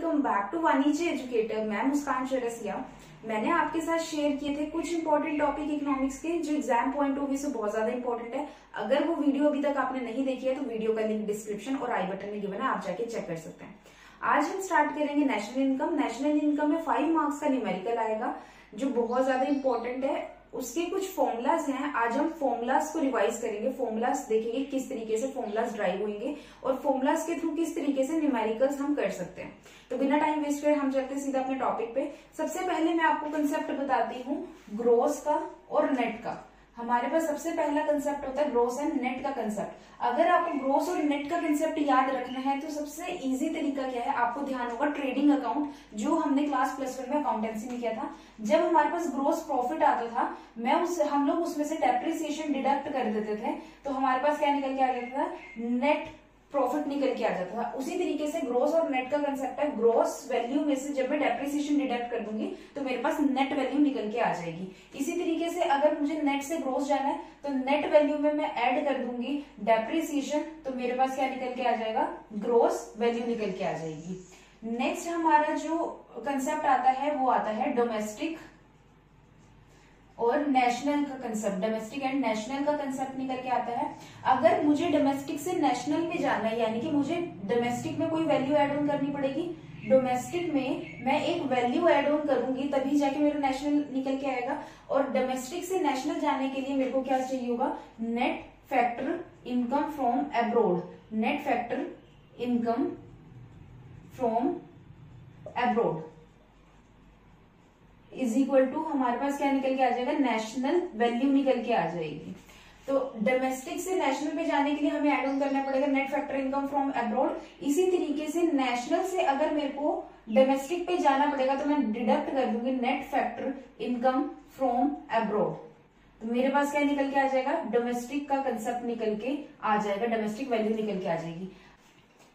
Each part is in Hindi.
वेलकम बैक टू वाणिज्य एजुकेटर। मैं मुस्कान चौरसिया। मैंने आपके साथ शेयर किए थे कुछ इंपॉर्टेंट टॉपिक इकोनॉमिक्स के जो एग्जाम पॉइंट ऑफ व्यू से बहुत ज्यादा इंपॉर्टेंट है। अगर वो वीडियो अभी तक आपने नहीं देखी है तो वीडियो का लिंक डिस्क्रिप्शन और आई बटन में गिवन है, आप जाके चेक कर सकते हैं। आज हम स्टार्ट करेंगे नेशनल इनकम। नेशनल इनकम में 5 मार्क्स का न्यूमेरिकल आएगा जो बहुत ज्यादा इंपॉर्टेंट है। उसके कुछ फॉर्मूलाज हैं, आज हम फॉर्मूलाज को रिवाइज करेंगे। फॉर्मूलाज देखेंगे किस तरीके से फॉर्मूलाज ड्राइव होंगे और फॉर्मूलाज के थ्रू किस तरीके से न्यूमेरिकल्स हम कर सकते हैं। तो बिना टाइम वेस्ट करे हम चलते हैं सीधा अपने टॉपिक पे। सबसे पहले मैं आपको कंसेप्ट बताती हूँ ग्रोस का और नेट का। हमारे पास सबसे पहला कंसेप्ट होता है ग्रोस एंड नेट का कंसेप्ट। अगर आपको ग्रोस और नेट का कंसेप्ट याद रखना है तो सबसे इजी तरीका क्या है, आपको ध्यान होगा ट्रेडिंग अकाउंट जो हमने क्लास +1 में अकाउंटेंसी में किया था। जब हमारे पास ग्रोस प्रॉफिट आता था हम लोग उसमें से डेप्रिसिएशन डिडक्ट कर देते थे तो हमारे पास क्या निकल के आ जाता था, नेट प्रॉफिट निकल के आ जाता था। उसी तरीके से ग्रोस और नेट का कंसेप्ट है, ग्रोस वैल्यू में से जब मैं डेप्रिसिएशन डिडक्ट कर दूंगी तो मेरे पास नेट वैल्यू निकल के आ जाएगी। इसी तरीके से अगर मुझे नेट से ग्रोस जाना है तो नेट वैल्यू में मैं ऐड कर दूंगी डेप्रिसिएशन तो मेरे पास क्या निकल के आ जाएगा, ग्रोस वैल्यू निकल के आ जाएगी। नेक्स्ट हमारा जो कंसेप्ट आता है वो आता है डोमेस्टिक और नेशनल का कंसेप्ट। डोमेस्टिक एंड नेशनल का कंसेप्ट निकल के आता है। अगर मुझे डोमेस्टिक से नेशनल में जाना है, यानी कि मुझे डोमेस्टिक में कोई वैल्यू एड ऑन करनी पड़ेगी, डोमेस्टिक में मैं एक वैल्यू एड ऑन करूंगी तभी जाके मेरा नेशनल निकल के आएगा। और डोमेस्टिक से नेशनल जाने के लिए मेरे को क्या चाहिए होगा, net factor income from abroad. Net factor income from abroad is equal to हमारे पास क्या निकल के आ जाएगा, नेशनल वैल्यू निकल के आ जाएगी। तो डोमेस्टिक से नेशनल पे जाने के लिए हमें ऐड ऑन करना पड़ेगा net factor income from abroad. इसी तरीके से नेशनल से अगर मेरे को डोमेस्टिक पे जाना पड़ेगा तो मैं डिडक्ट कर दूंगी net factor income from abroad. तो मेरे पास क्या निकल के आ जाएगा, डोमेस्टिक का कंसेप्ट निकल के आ जाएगा, डोमेस्टिक वैल्यू निकल के आ जाएगी।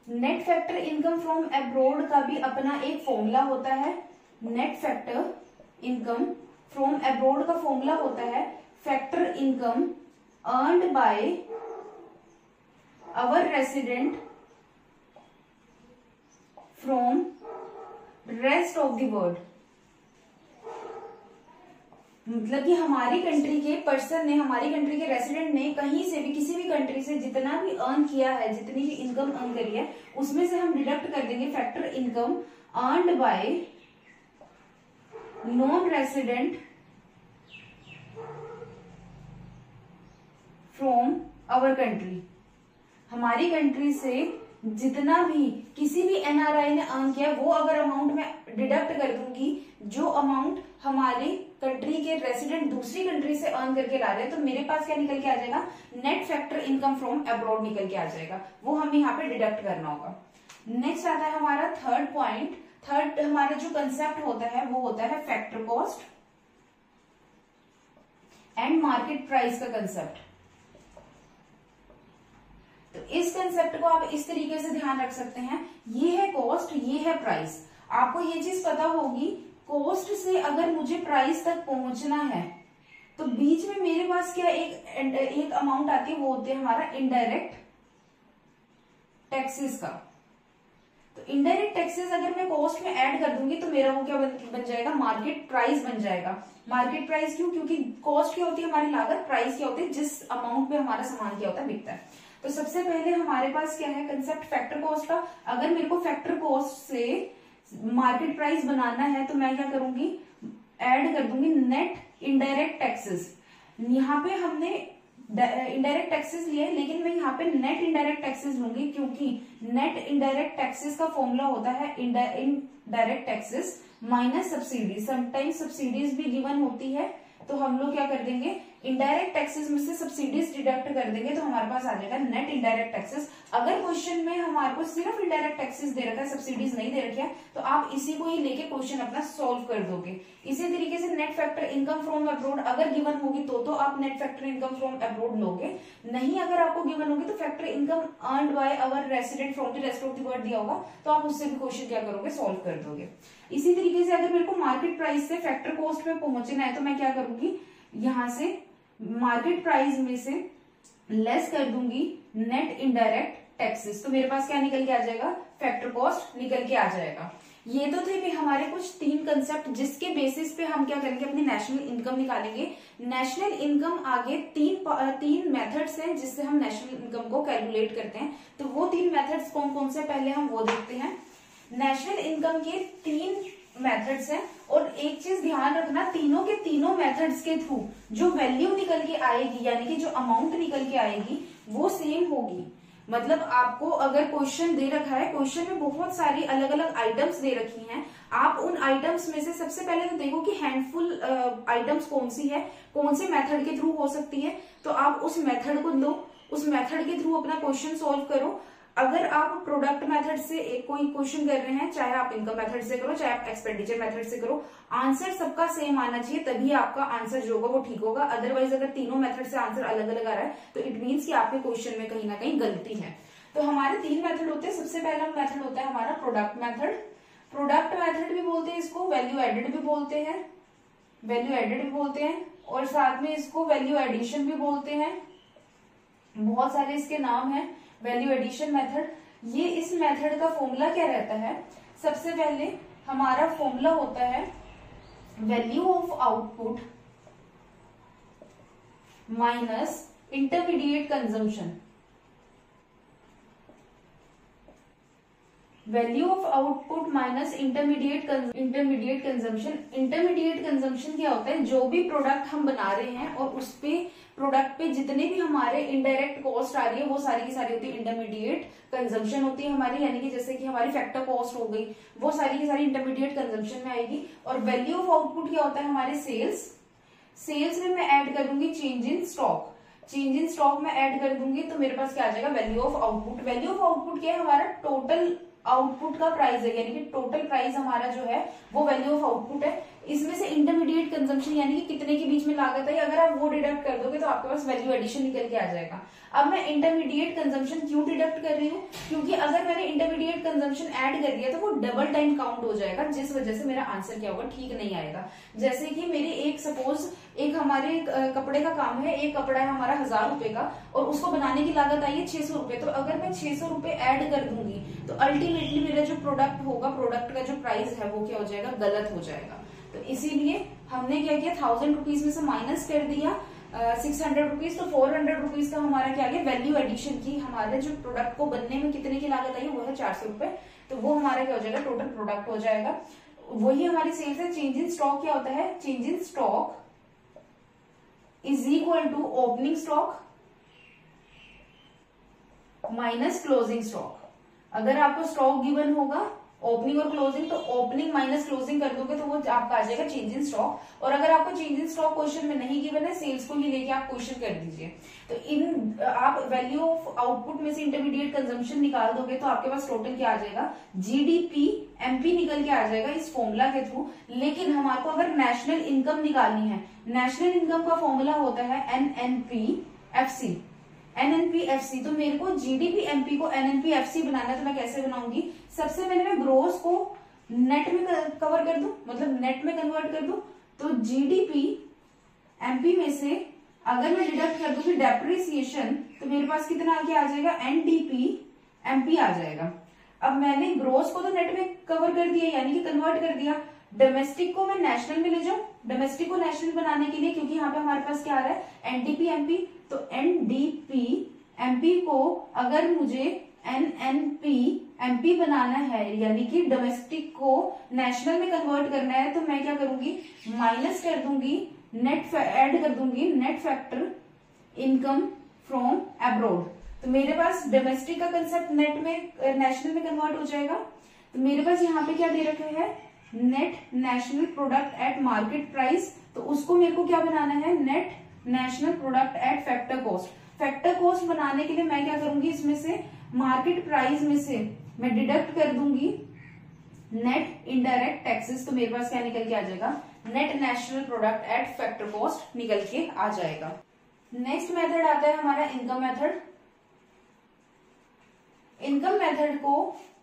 Net factor income from abroad का भी अपना एक फॉर्मूला होता है। Net factor income from abroad का फॉर्मूला होता है factor income earned by our resident from rest of the world. मतलब कि हमारी कंट्री के पर्सन ने, हमारी कंट्री के रेसिडेंट ने कहीं से भी, किसी भी कंट्री से जितना भी अर्न किया है, जितनी भी इनकम अर्न करी है उसमें से हम डिडक्ट कर देंगे factor income earned by non resident from our country. हमारी कंट्री से जितना भी किसी भी एनआरआई ने अर्न किया वो अगर अमाउंट में डिडक्ट कर दूंगी, जो अमाउंट हमारी कंट्री के रेसिडेंट दूसरी कंट्री से अर्न करके ला रहे हैं, तो मेरे पास क्या निकल के आ जाएगा, net factor income from abroad निकल के आ जाएगा। वो हमें यहाँ पे डिडक्ट करना होगा। नेक्स्ट आता है हमारा थर्ड पॉइंट। थर्ड हमारा जो कंसेप्ट होता है वो होता है factor cost and market price का कंसेप्ट। तो इस कंसेप्ट को आप इस तरीके से ध्यान रख सकते हैं, ये है कॉस्ट, ये है प्राइस। आपको ये चीज पता होगी, कॉस्ट से अगर मुझे प्राइस तक पहुंचना है तो बीच में मेरे पास क्या एक अमाउंट आती है, वो होती है हमारा इनडायरेक्ट टैक्सेस का। तो इनडायरेक्ट टैक्सेस अगर मैं कॉस्ट में ऐड कर दूंगी तो मेरा वो क्या बन जाएगा, मार्केट प्राइस बन जाएगा। मार्केट प्राइस क्यों, क्योंकि कॉस्ट क्या होती है हमारी लागत, प्राइस क्या होती है जिस अमाउंट में हमारा सामान क्या होता है, बिकता है। तो सबसे पहले हमारे पास क्या है कंसेप्ट फैक्टर कॉस्ट का। अगर मेरे को फैक्टर कॉस्ट से मार्केट प्राइस बनाना है तो मैं क्या करूंगी, ऐड कर दूंगी नेट इनडायरेक्ट टैक्सेस। यहाँ पे हमने इनडायरेक्ट टैक्सेस लिए लेकिन मैं यहाँ पे नेट इनडायरेक्ट टैक्सेस लूंगी, क्योंकि नेट इनडायरेक्ट टैक्सेस का फॉर्मूला होता है indirect taxes minus subsidy. Sometimes subsidies भी गिवन होती है तो हम लोग क्या कर देंगे, इनडायरेक्ट टैक्सेस में से सब्सिडीज डिडक्ट कर देंगे तो हमारे पास आ जाएगा नेट इनडायरेक्ट टैक्सेस। अगर क्वेश्चन में हमारे को सिर्फ इनडायरेक्ट टैक्सेस दे रखा है, सब्सिडीज नहीं दे रखी है, तो आप इसी को ही लेके क्वेश्चन अपना सॉल्व कर दोगे। इसी तरीके से net factor income from abroad अगर गिवन होगी तो आप net factor income from abroad लोगे। नहीं अगर आपको गिवन होगी तो factor income earned by our resident from the rest of the world दिया होगा तो आप उससे भी क्वेश्चन क्या करोगे, सॉल्व कर दोगे। इसी तरीके से अगर मेरे को मार्केट प्राइस से फैक्टर कॉस्ट पे पहुंचना है तो मैं क्या करूंगी, यहां से मार्केट प्राइस में से लेस कर दूंगी नेट इनडायरेक्ट टैक्सेस, तो मेरे पास क्या निकल के आ जाएगा, फैक्टर कॉस्ट निकल के आ जाएगा। ये तो थे भी हमारे कुछ 3 कंसेप्ट जिसके बेसिस पे हम क्या करेंगे, अपनी नेशनल इनकम निकालेंगे। नेशनल इनकम आगे तीन मेथड्स हैं जिससे हम नेशनल इनकम को कैलकुलेट करते हैं। तो वो 3 मेथड्स कौन कौन से पहले हम वो देखते हैं। नेशनल इनकम के 3 मेथड्स हैं और एक चीज ध्यान रखना, तीनों के तीनों मेथड्स के थ्रू जो वैल्यू निकल के आएगी यानी कि जो अमाउंट निकल के आएगी वो सेम होगी। मतलब आपको अगर क्वेश्चन दे रखा है, क्वेश्चन में बहुत सारी अलग अलग आइटम्स दे रखी हैं, आप उन आइटम्स में से सबसे पहले तो देखो कि हैंडफुल आइटम्स कौन सी है, कौन से मेथड के थ्रू हो सकती है, तो आप उस मेथड को लो, उस मेथड के थ्रू अपना क्वेश्चन सॉल्व करो। अगर आप प्रोडक्ट मेथड से एक कोई क्वेश्चन कर रहे हैं, चाहे आप इनकम मेथड से करो, चाहे आप एक्सपेंडिचर मेथड से करो, आंसर सबका सेम आना चाहिए, तभी आपका आंसर जो होगा वो ठीक होगा। अदरवाइज अगर तीनों मेथड से आंसर अलग अलग आ रहा है तो इट मीन्स कि आपके क्वेश्चन में कहीं ना कहीं गलती है। तो हमारे 3 मेथड होते हैं। सबसे पहला मेथड होता है हमारा प्रोडक्ट मेथड। प्रोडक्ट मेथड भी बोलते हैं इसको, वैल्यू एडेड भी बोलते हैं, वैल्यू एडेड भी बोलते हैं, और साथ में इसको वैल्यू एडिशन भी बोलते हैं। बहुत सारे इसके नाम हैं। वैल्यू एडिशन मेथड, ये इस मेथड का फॉर्मूला क्या रहता है, सबसे पहले हमारा फॉर्मूला होता है value of output minus intermediate consumption. Value of output minus intermediate consumption. Intermediate consumption क्या होता है, जो भी प्रोडक्ट हम बना रहे हैं और उस पे प्रोडक्ट पे जितने भी हमारे इनडायरेक्ट कॉस्ट आ रही है वो सारी की सारी होती है इंटरमीडिएट कंजम्पशन होती है हमारी, यानी कि जैसे कि हमारी फैक्टर कॉस्ट हो गई, वो सारी की सारी इंटरमीडिएट कंजम्पशन में आएगी। और वैल्यू ऑफ आउटपुट क्या होता है हमारे सेल्स। सेल्स में मैं ऐड कर दूंगी change in stock, change in stock में ऐड कर दूंगी तो मेरे पास क्या आ जाएगा value of output. Value of output क्या है, हमारा टोटल आउटपुट का प्राइस है, यानी कि टोटल प्राइस हमारा जो है वो वैल्यू ऑफ आउटपुट है। इसमें से इंटरमीडिएट कंजम्पशन यानी कि कितने के बीच में लागत है, अगर आप वो डिडक्ट कर दोगे तो आपके पास वैल्यू एडिशन निकल के आ जाएगा। अब मैं इंटरमीडिएट कंजम्पशन क्यों डिडक्ट कर रही हूँ, क्योंकि अगर मैंने इंटरमीडिएट कंजम्पशन ऐड कर दिया तो वो डबल टाइम काउंट हो जाएगा, जिस वजह से मेरा आंसर क्या होगा, ठीक नहीं आएगा। जैसे कि मेरी एक सपोज एक हमारे कपड़े का काम है, एक कपड़ा है हमारा 1000 रुपए का और उसको बनाने की लागत आई है 600 रुपए, तो अगर मैं 600 रुपए ऐड कर दूंगी तो अल्टीमेटली मेरा जो प्रोडक्ट होगा, प्रोडक्ट का जो प्राइस है वो क्या हो जाएगा, गलत हो जाएगा। तो इसीलिए हमने क्या किया, 1000 रुपीज में से माइनस कर दिया 600 रुपीज, तो 400 रुपीज का हमारा क्या गया, वैल्यू एडिशन की। हमारे जो प्रोडक्ट को बनने में कितने की लागत आई है वो है 400 रुपए, तो वो हमारा क्या हो जाएगा, टोटल प्रोडक्ट हो जाएगा। वही हमारी सेल्स है। चेंज इन स्टॉक क्या होता है, change in stock is equal to opening stock minus closing stock. अगर आपको स्टॉक गिवन होगा ओपनिंग और क्लोजिंग, तो ओपनिंग माइनस क्लोजिंग कर दोगे तो वो आपका आ जाएगा चेंज इन स्टॉक। और अगर आपको चेंज इन स्टॉक क्वेश्चन में नहीं गिवन है, सेल्स को ही लेके आप क्वेश्चन कर दीजिए। तो इन आप वैल्यू ऑफ आउटपुट में से इंटरमीडिएट कंजम्पशन निकाल दोगे तो आपके पास टोटल क्या आ जाएगा, जीडीपी एमपी निकल के आ जाएगा इस फॉर्मूला के थ्रू। लेकिन हमारे को अगर नेशनल इनकम निकालनी है, नेशनल इनकम का फॉर्मूला होता है एनएनपीएफसी। एनएनपीएफसी, तो मेरे को जीडीपी एमपी को एनएनपीएफसी बनाना है, तो मैं कैसे बनाऊंगी, सबसे पहले मैं ग्रोस को नेट में कवर कर दूं, मतलब नेट में कन्वर्ट कर दूं। तो जीडीपी एमपी में से अगर मैं डिडक्ट कर दूंगी डेप्रिसिएशन, तो मेरे पास कितना आगे आ जाएगा, एनडीपी एमपी आ जाएगा। अब मैंने ग्रोस को तो नेट में कवर कर दिया, यानी कि कन्वर्ट कर दिया। डोमेस्टिक को मैं नेशनल में ले जाऊं, डोमेस्टिक को नेशनल बनाने के लिए, क्योंकि यहाँ पे हमारे पास क्या आ रहा है, एनडीपी एमपी, तो एनडीपी एमपी को अगर मुझे एनएनपी एमपी बनाना है, यानी कि डोमेस्टिक को नेशनल में कन्वर्ट करना है, तो मैं क्या करूंगी, माइनस कर दूंगी, नेट ऐड कर दूंगी net factor income from abroad. तो मेरे पास डोमेस्टिक का कंसेप्ट नेट में नेशनल में कन्वर्ट हो जाएगा। तो मेरे पास यहाँ पे क्या दे रखा है, net national product eight market price, तो उसको मेरे को क्या बनाना है, net national product at factor cost. Factor cost बनाने के लिए मैं क्या करूंगी, इसमें से मार्केट प्राइस में से मैं डिडक्ट कर दूंगी नेट इनडायरेक्ट टैक्सेस, तो मेरे पास क्या निकल के आ जाएगा, net national product at factor cost निकल के आ जाएगा। नेक्स्ट मेथड आता है हमारा इनकम मेथड। इनकम मेथड को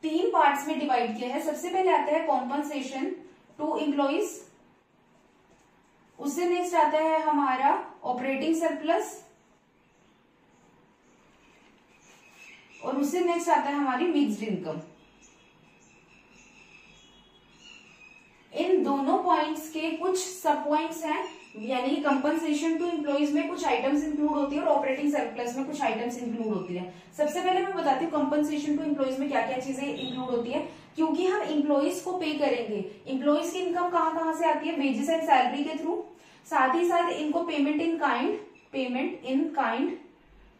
3 पार्ट्स में डिवाइड किया है। सबसे पहले आता है कॉम्पनसेशन टू एम्प्लॉइज, उससे नेक्स्ट आता है हमारा ऑपरेटिंग सरप्लस, और उससे नेक्स्ट आता है हमारी मिक्स्ड इनकम। इन दोनों पॉइंट्स के कुछ सब पॉइंट्स हैं, यानी कि कंपनसेशन टू एम्प्लॉइज में कुछ आइटम्स इंक्लूड होती है और ऑपरेटिंग सरप्लस में कुछ आइटम्स इंक्लूड होती है। सबसे पहले मैं बताती हूँ कंपनसेशन टू एम्प्लॉइज में क्या क्या चीजें इंक्लूड होती है। क्योंकि हम एम्प्लॉइज को पे करेंगे, एम्प्लॉइज की इनकम कहाँ कहाँ से आती है, वेजेस एंड सैलरी के थ्रू, साथ ही साथ इनको पेमेंट इन काइंड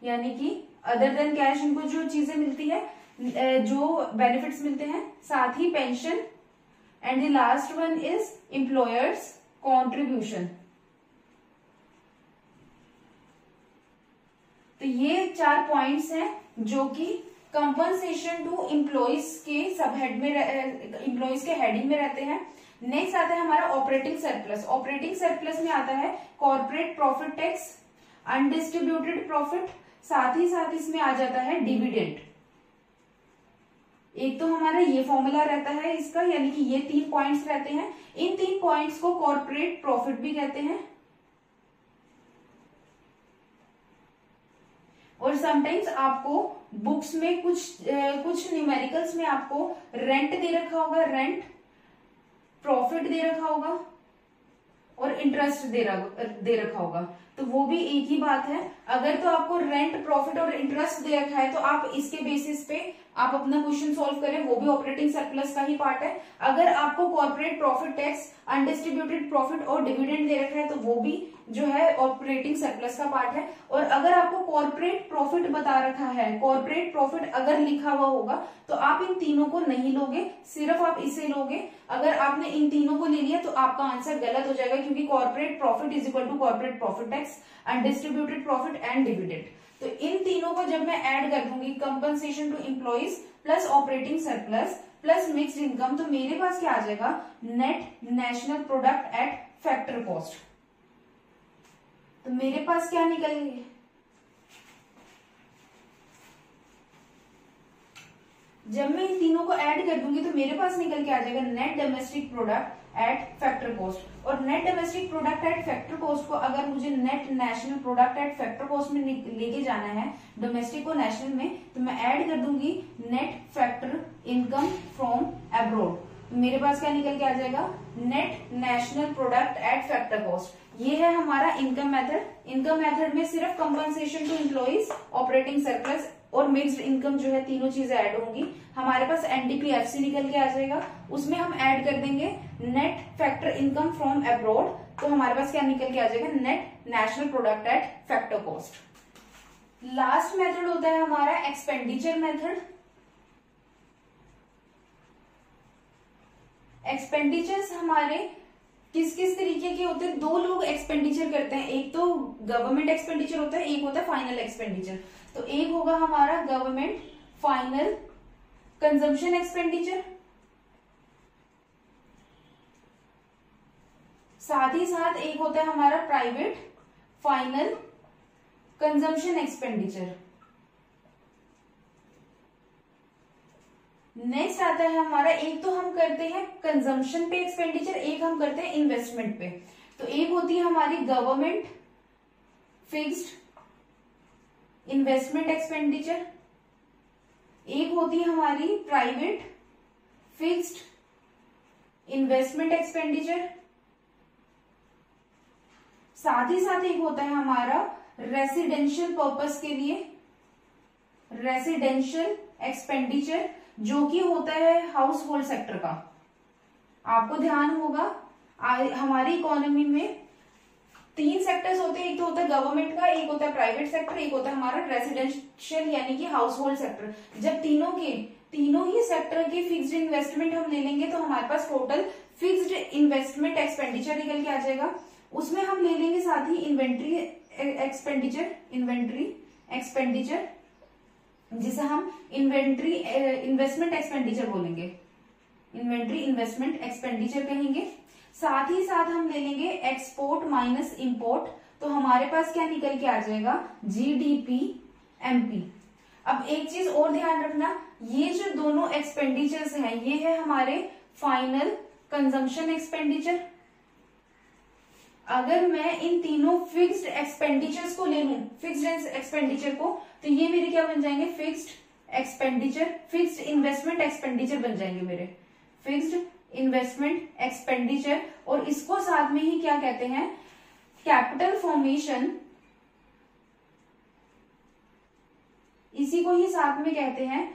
यानी कि अदर देन कैश इनको जो चीजें मिलती है, जो बेनिफिट्स मिलते हैं, साथ ही pension, and the last one is employers contribution. तो ये 4 पॉइंट्स हैं जो कि कंपनसेशन टू एम्प्लॉइज के सब हेड में, एम्प्लॉइज के हेडिंग में रहते हैं। नेक्स्ट आता है हमारा ऑपरेटिंग सरप्लस। ऑपरेटिंग सरप्लस में आता है corporate profit tax, undistributed profit, साथ ही साथ इसमें आ जाता है डिविडेंड। एक तो हमारा ये फॉर्मूला रहता है इसका, यानी कि ये 3 पॉइंट्स रहते हैं। इन 3 पॉइंट्स को कॉर्पोरेट प्रॉफिट भी कहते हैं, और समटाइम्स आपको बुक्स में कुछ न्यूमेरिकल्स में आपको रेंट दे रखा होगा, रेंट, प्रॉफिट दे रखा होगा और इंटरेस्ट दे रखा होगा। तो वो भी एक ही बात है। अगर तो आपको रेंट, प्रॉफिट और इंटरेस्ट दे रखा है तो आप इसके बेसिस पे आप अपना क्वेश्चन सॉल्व करें, वो भी ऑपरेटिंग सरप्लस का ही पार्ट है। अगर आपको corporate profit tax, undistributed profit और डिविडेंड दे रखा है तो वो भी जो है ऑपरेटिंग सरप्लस का पार्ट है। और अगर आपको कॉर्पोरेट प्रॉफिट बता रखा है, कॉर्पोरेट प्रॉफिट अगर लिखा हुआ होगा तो आप इन तीनों को नहीं लोगे, सिर्फ आप इसे लोगे। अगर आपने इन तीनों को ले लिया तो आपका आंसर गलत हो जाएगा, क्योंकि corporate profit is equal to corporate profit tax, undistributed profit and dividend. तो इन तीनों को जब मैं ऐड कर दूंगी, compensation to employees plus operating surplus plus mixed income, तो मेरे पास क्या आ जाएगा, net national product at factor cost. तो मेरे पास क्या निकल गई, जब मैं इन तीनों को ऐड कर दूंगी तो मेरे पास निकल के आ जाएगा net domestic product at factor cost. और net domestic product at factor cost को अगर मुझे net national product at factor cost में लेके जाना है, डोमेस्टिक को नेशनल में, तो मैं ऐड कर दूंगी net factor income from abroad. तो मेरे पास क्या निकल के आ जाएगा, net national product at factor cost. ये है हमारा इनकम मेथड। इनकम मेथड में सिर्फ compensation to employees, operating surplus और मिक्स्ड इनकम जो है, तीनों चीजें ऐड होंगी। हमारे पास एनडीपीएफसी निकल के आ जाएगा, उसमें हम ऐड कर देंगे net factor income from abroad, तो हमारे पास क्या निकल के आ जाएगा, net national product at factor cost. Last method होता है हमारा एक्सपेंडिचर मेथड। एक्सपेंडिचर्स हमारे किस किस तरीके के होते हैं, 2 लोग एक्सपेंडिचर करते हैं, एक तो गवर्नमेंट एक्सपेंडिचर होता है, एक होता है फाइनल एक्सपेंडिचर। तो एक होगा हमारा गवर्नमेंट फाइनल कंजम्पशन एक्सपेंडिचर, साथ ही साथ एक होता है हमारा private final consumption expenditure. Next आता है हमारा, एक तो हम करते हैं कंजम्पशन पे एक्सपेंडिचर, एक हम करते हैं इन्वेस्टमेंट पे। तो एक होती है हमारी गवर्नमेंट फिक्स्ड इन्वेस्टमेंट एक्सपेंडिचर, एक होती है हमारी प्राइवेट फिक्स्ड इन्वेस्टमेंट एक्सपेंडिचर, साथ ही साथ एक होता है हमारा रेसिडेंशियल पर्पस के लिए रेसिडेंशियल एक्सपेंडिचर, जो कि होता है हाउस होल्ड सेक्टर का। आपको ध्यान होगा हमारी इकोनॉमी में 3 सेक्टर्स होते हैं, एक तो होता है गवर्नमेंट का, एक होता है प्राइवेट सेक्टर, एक होता है हमारा रेसिडेंशियल यानी कि हाउस होल्ड सेक्टर। जब तीनों ही सेक्टर की फिक्स्ड इन्वेस्टमेंट हम ले लेंगे तो हमारे पास टोटल फिक्स्ड इन्वेस्टमेंट एक्सपेंडिचर निकल के आ जाएगा। उसमें हम ले लेंगे साथ ही इन्वेंट्री एक्सपेंडिचर, जिसे हम इन्वेस्टमेंट एक्सपेंडिचर बोलेंगे, इन्वेंट्री इन्वेस्टमेंट एक्सपेंडिचर कहेंगे। साथ ही साथ हम ले लेंगे एक्सपोर्ट माइनस इंपोर्ट, तो हमारे पास क्या निकल के आ जाएगा, जीडीपी एमपी। अब एक चीज और ध्यान रखना, ये जो दोनों एक्सपेंडिचर्स हैं, ये है हमारे फाइनल कंजम्पशन एक्सपेंडिचर। अगर मैं इन तीनों फिक्स्ड एक्सपेंडिचर्स को ले लूं, फिक्स्ड एक्सपेंडिचर को, तो ये मेरे क्या बन जाएंगे, fixed expenditure, fixed investment expenditure बन जाएंगे मेरे, फिक्स्ड इन्वेस्टमेंट एक्सपेंडिचर, और इसको साथ में ही क्या कहते हैं, कैपिटल फॉर्मेशन, इसी को ही साथ में कहते हैं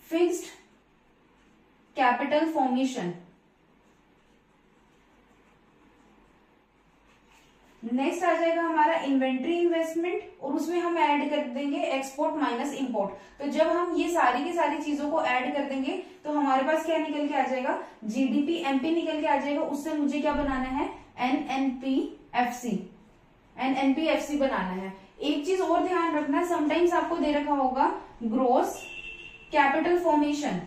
फिक्स्ड कैपिटल फॉर्मेशन। नेक्स्ट आ जाएगा हमारा इन्वेंट्री इन्वेस्टमेंट, और उसमें हम ऐड कर देंगे एक्सपोर्ट माइनस इंपोर्ट। तो जब हम ये सारी की सारी चीजों को ऐड कर देंगे तो हमारे पास क्या निकल के आ जाएगा, जीडीपी एमपी निकल के आ जाएगा। उससे मुझे क्या बनाना है, एनएनपीएफसी, एनएनपीएफसी बनाना है। एक चीज और ध्यान रखना, समटाइम्स आपको दे रखा होगा ग्रोस कैपिटल फॉर्मेशन।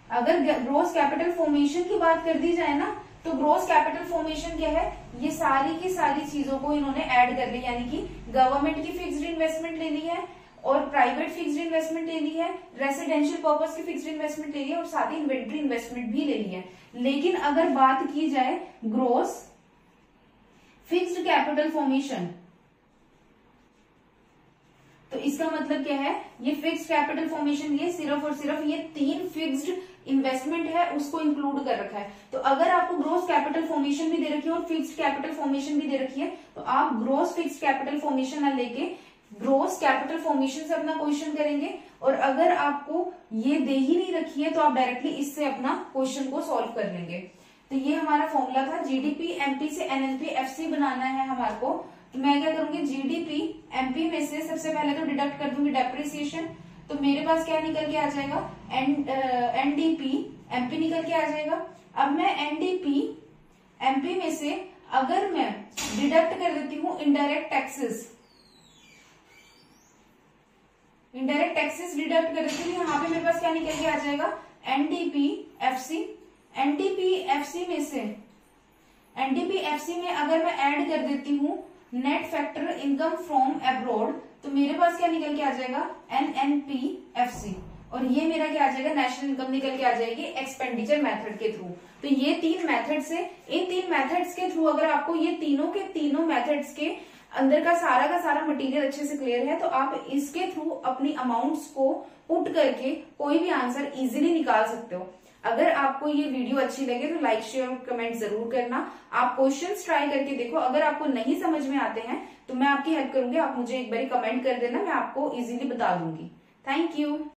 अगर ग्रोस कैपिटल फॉर्मेशन की बात कर दी जाए ना, तो ग्रोस कैपिटल फॉर्मेशन क्या है, ये सारी की सारी चीजों को इन्होंने ऐड कर ली, यानी कि गवर्नमेंट की फिक्स्ड इन्वेस्टमेंट ले ली है, और प्राइवेट फिक्स्ड इन्वेस्टमेंट ले ली है, रेसिडेंशियल पर्पस की फिक्स्ड इन्वेस्टमेंट ले ली है, और साथ ही इन्वेंट्री इन्वेस्टमेंट भी ले ली है। लेकिन अगर बात की जाए ग्रोस फिक्स्ड कैपिटल फॉर्मेशन, तो इसका मतलब क्या है, ये फिक्स्ड कैपिटल फॉर्मेशन ये सिर्फ और सिर्फ ये 3 फिक्स्ड इन्वेस्टमेंट है उसको इंक्लूड कर रखा है। तो अगर आपको ग्रोस कैपिटल फॉर्मेशन भी दे रखी है और फिक्स्ड कैपिटल फॉर्मेशन भी दे रखी है, तो आप ग्रोस फिक्स्ड कैपिटल फॉर्मेशन ना लेके ग्रोस कैपिटल फॉर्मेशन से अपना क्वेश्चन करेंगे। और अगर आपको ये दे ही नहीं रखी है तो आप डायरेक्टली इससे अपना क्वेश्चन को सॉल्व कर लेंगे। तो ये हमारा फॉर्मूला था, जीडीपी एमपी से एनएनपीएफसी बनाना है हमारे को। तो मैं क्या करूंगी, जीडीपी एमपी में से सबसे पहले तो डिडक्ट कर दूंगी डेप्रिसिएशन। तो मेरे पास क्या निकल के आ जाएगा, एनडीपी एमपी निकल के आ जाएगा। अब मैं एनडीपी एमपी में से अगर मैं डिडक्ट कर देती हूँ indirect taxes, indirect taxes deduct कर देती हूँ, यहाँ पे मेरे पास क्या निकल के आ जाएगा, एनडीपीएफसी। एनडीपीएफसी में से एनडीपीएफसी में अगर मैं ऐड कर देती हूँ net factor income from abroad, तो मेरे पास क्या निकल के आ जाएगा, एनएनपीएफसी। और ये मेरा क्या आ जाएगा, नेशनल इनकम निकल के आ जाएगी एक्सपेंडिचर मेथड के थ्रू। तो ये 3 मेथड्स है, इन 3 मेथड्स के थ्रू अगर आपको ये तीनों के तीनों मेथड्स के अंदर का सारा मटेरियल अच्छे से क्लियर है, तो आप इसके थ्रू अपनी अमाउंट्स को पुट करके कोई भी आंसर इजीली निकाल सकते हो। अगर आपको ये वीडियो अच्छी लगे तो लाइक शेयर और कमेंट जरूर करना। आप क्वेश्चंस ट्राई करके देखो, अगर आपको नहीं समझ में आते हैं तो मैं आपकी हेल्प करूंगी, आप मुझे एक बार कमेंट कर देना, मैं आपको इजीली बता दूंगी। Thank you.